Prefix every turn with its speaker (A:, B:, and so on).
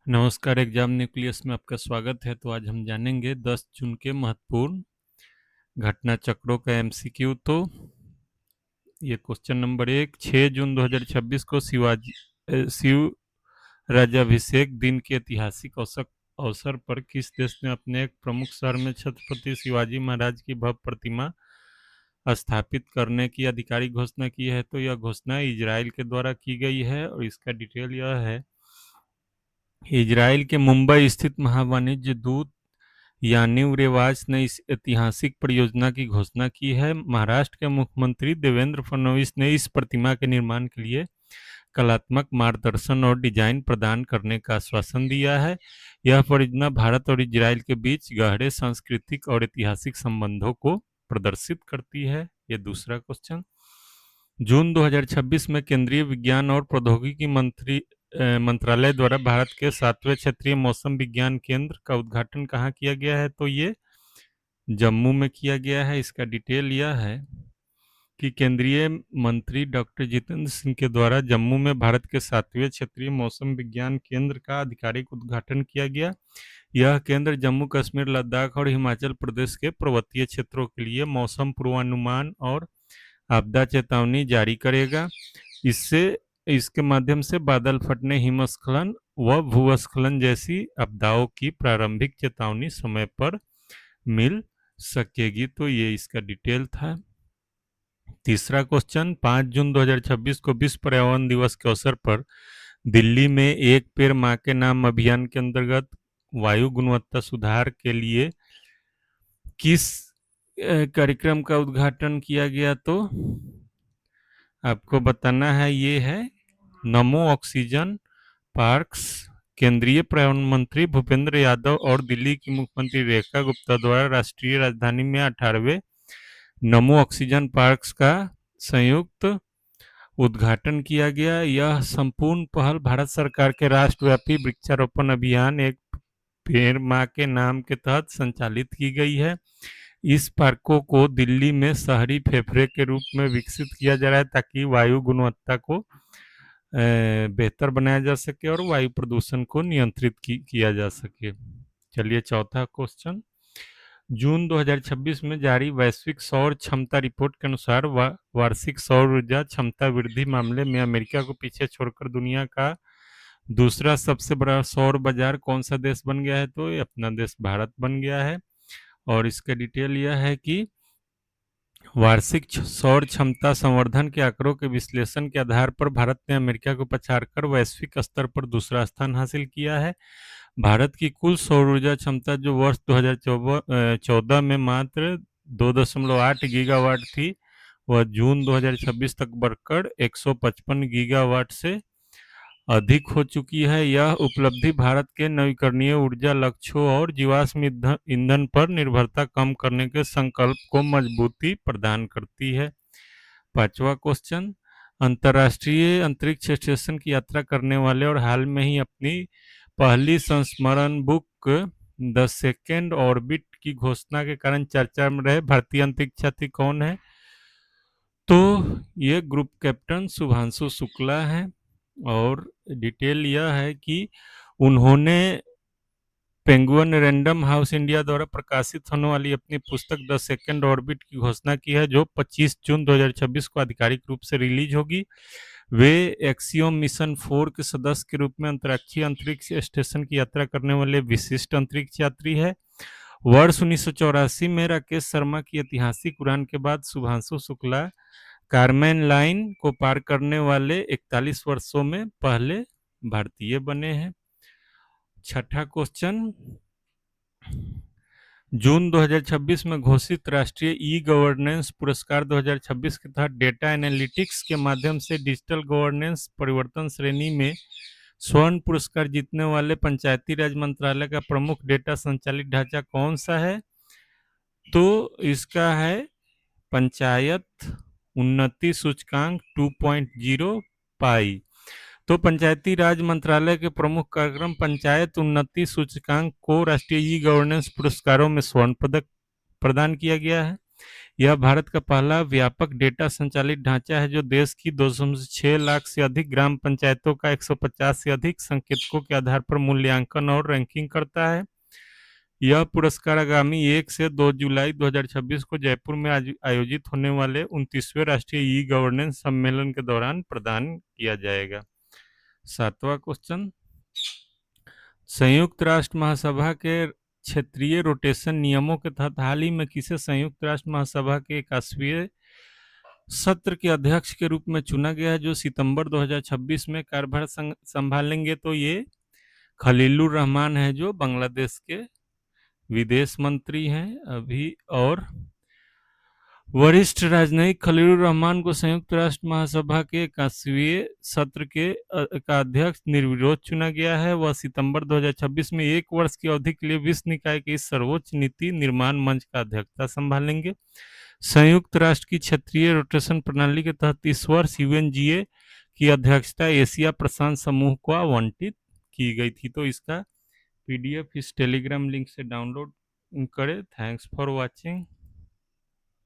A: नमस्कार, exam nucleus में आपका स्वागत है। तो आज हम जानेंगे 10 जून के महत्वपूर्ण घटना चक्रों का एमसीक्यू। तो ये क्वेश्चन नंबर 1, 6 जून 2026 को शिव राज्याभिषेक दिन के ऐतिहासिक अवसर पर किस देश ने अपने एक प्रमुख शहर में छत्रपति शिवाजी महाराज की भव्य प्रतिमा स्थापित करने की आधिकारिक घोषणा की है? तो यह घोषणा इजराइल के द्वारा की गई है और इसका डिटेल यह है। इजराइल के मुंबई स्थित महावाणिज्य दूत यानीव रेवाज ने इस ऐतिहासिक परियोजना की घोषणा की है। महाराष्ट्र के मुख्यमंत्री देवेंद्र फडणवीस ने इस प्रतिमा के निर्माण के लिए कलात्मक मार्गदर्शन और डिजाइन प्रदान करने का आश्वासन दिया है। यह परियोजना भारत और इजराइल के बीच गहरे सांस्कृतिक और ऐतिहासिक संबंधों को प्रदर्शित करती है। ये दूसरा क्वेश्चन। जून 2026 में केंद्रीय विज्ञान और प्रौद्योगिकी मंत्रालय द्वारा भारत के 7वें क्षेत्रीय मौसम विज्ञान केंद्र का उद्घाटन कहाँ किया गया है? तो ये जम्मू में किया गया है। इसका डिटेल यह है कि केंद्रीय मंत्री डॉक्टर जितेंद्र सिंह के द्वारा जम्मू में भारत के 7वें क्षेत्रीय मौसम विज्ञान केंद्र का आधिकारिक उद्घाटन किया गया। यह केंद्र जम्मू कश्मीर, लद्दाख और हिमाचल प्रदेश के पर्वतीय क्षेत्रों के लिए मौसम पूर्वानुमान और आपदा चेतावनी जारी करेगा। इसके माध्यम से बादल फटने, हिमस्खलन व भूस्खलन जैसी आपदाओं की प्रारंभिक चेतावनी समय पर मिल सकेगी। तो ये इसका डिटेल था। तीसरा क्वेश्चन। 5 जून 2026 को विश्व पर्यावरण दिवस के अवसर पर दिल्ली में एक पेड़ मां के नाम अभियान के अंतर्गत वायु गुणवत्ता सुधार के लिए किस कार्यक्रम का उद्घाटन किया गया? तो आपको बताना है, ये है नमो ऑक्सीजन पार्क्स। केंद्रीय पर्यावरण मंत्री भूपेंद्र यादव और दिल्ली की मुख्यमंत्री रेखा गुप्ता द्वारा राष्ट्रीय राजधानी में 18वें नमो ऑक्सीजन पार्क्स का संयुक्त उद्घाटन किया गया। यह संपूर्ण पहल भारत सरकार के राष्ट्रव्यापी वृक्षारोपण अभियान एक पेड़ मां के नाम के तहत संचालित की गई है। इस पार्कों को दिल्ली में शहरी फेफड़े के रूप में विकसित किया जा रहा है ताकि वायु गुणवत्ता को बेहतर बनाया जा सके और वायु प्रदूषण को नियंत्रित किया जा सके। चलिए चौथा क्वेश्चन। जून 2026 में जारी वैश्विक सौर क्षमता रिपोर्ट के अनुसार वार्षिक सौर ऊर्जा क्षमता वृद्धि मामले में अमेरिका को पीछे छोड़कर दुनिया का दूसरा सबसे बड़ा सौर बाजार कौन सा देश बन गया है? तो ये अपना देश भारत बन गया है। और इसका डिटेल यह है कि वार्षिक सौर क्षमता संवर्धन के आंकड़ों के विश्लेषण के आधार पर भारत ने अमेरिका को पछाड़कर वैश्विक स्तर पर दूसरा स्थान हासिल किया है। भारत की कुल सौर ऊर्जा क्षमता जो वर्ष 2014 में मात्र 2.8 गीगावाट थी, वह जून 2026 तक बढ़कर 155 गीगावाट से अधिक हो चुकी है। यह उपलब्धि भारत के नवीकरणीय ऊर्जा लक्ष्यों और जीवाश्म ईंधन पर निर्भरता कम करने के संकल्प को मजबूती प्रदान करती है। पांचवा क्वेश्चन। अंतर्राष्ट्रीय अंतरिक्ष स्टेशन की यात्रा करने वाले और हाल में ही अपनी पहली संस्मरण बुक द सेकेंड ऑर्बिट की घोषणा के कारण चर्चा में रहे भारतीय अंतरिक्ष यात्री कौन है? तो ये ग्रुप कैप्टन शुभांशु शुक्ला है। और डिटेल यह है कि उन्होंने पेंगुइन रैंडम हाउस इंडिया द्वारा प्रकाशित होने वाली अपनी पुस्तक द सेकेंड ऑर्बिट की घोषणा की है, जो 25 जून 2026 को आधिकारिक रूप से रिलीज होगी। वे एक्सियोम मिशन 4 के सदस्य के रूप में अंतर्राष्ट्रीय अंतरिक्ष स्टेशन की यात्रा करने वाले विशिष्ट अंतरिक्ष यात्री है। वर्ष 1984 में राकेश शर्मा की ऐतिहासिक उड़ान के बाद शुभांशु शुक्ला कारमेन लाइन को पार करने वाले 41 वर्षों में पहले भारतीय बने हैं। छठा क्वेश्चन। जून 2026 में घोषित राष्ट्रीय ई गवर्नेंस पुरस्कार 2026 के तहत डेटा एनालिटिक्स के माध्यम से डिजिटल गवर्नेंस परिवर्तन श्रेणी में स्वर्ण पुरस्कार जीतने वाले पंचायती राज मंत्रालय का प्रमुख डेटा संचालित ढांचा कौन सा है? तो इसका है पंचायत उन्नति सूचकांक 2.0 पाई। तो पंचायती राज मंत्रालय के प्रमुख कार्यक्रम पंचायत उन्नति सूचकांक को राष्ट्रीय ई गवर्नेंस पुरस्कारों में स्वर्ण पदक प्रदान किया गया है। यह भारत का पहला व्यापक डेटा संचालित ढांचा है जो देश की 206 लाख से अधिक ग्राम पंचायतों का 150 से अधिक संकेतकों के आधार पर मूल्यांकन और रैंकिंग करता है। यह पुरस्कार आगामी 1 से 2 जुलाई 2026 को जयपुर में आयोजित होने वाले 29वें राष्ट्रीय ई गवर्नेंस सम्मेलन के दौरान प्रदान किया जाएगा। 7वां क्वेश्चन, संयुक्त राष्ट्र महासभा के क्षेत्रीय रोटेशन नियमों के तहत हाल ही में किसे संयुक्त राष्ट्र महासभा के 81वें सत्र के अध्यक्ष के रूप में चुना गया है, जो सितंबर 2026 में कार्यभार संभालेंगे? तो ये खलीलुर रहमान है, जो बांग्लादेश के विदेश मंत्री हैं अभी। और वरिष्ठ राजनयिक खलीलुर रहमान को संयुक्त राष्ट्र महासभा के 81वें सत्र का अध्यक्ष निर्विरोध चुना गया है। वह सितंबर 2026 में 1 वर्ष की अवधि के लिए विश्व निकाय के इस सर्वोच्च नीति निर्माण मंच का अध्यक्षता संभालेंगे। संयुक्त राष्ट्र की क्षेत्रीय रोटेशन प्रणाली के तहत इस वर्ष यूएनजीए की अध्यक्षता एशिया प्रशांत समूह को आवंटित की गई थी। तो इसका पीडीएफ इस टेलीग्राम लिंक से डाउनलोड करें। Thanks for watching.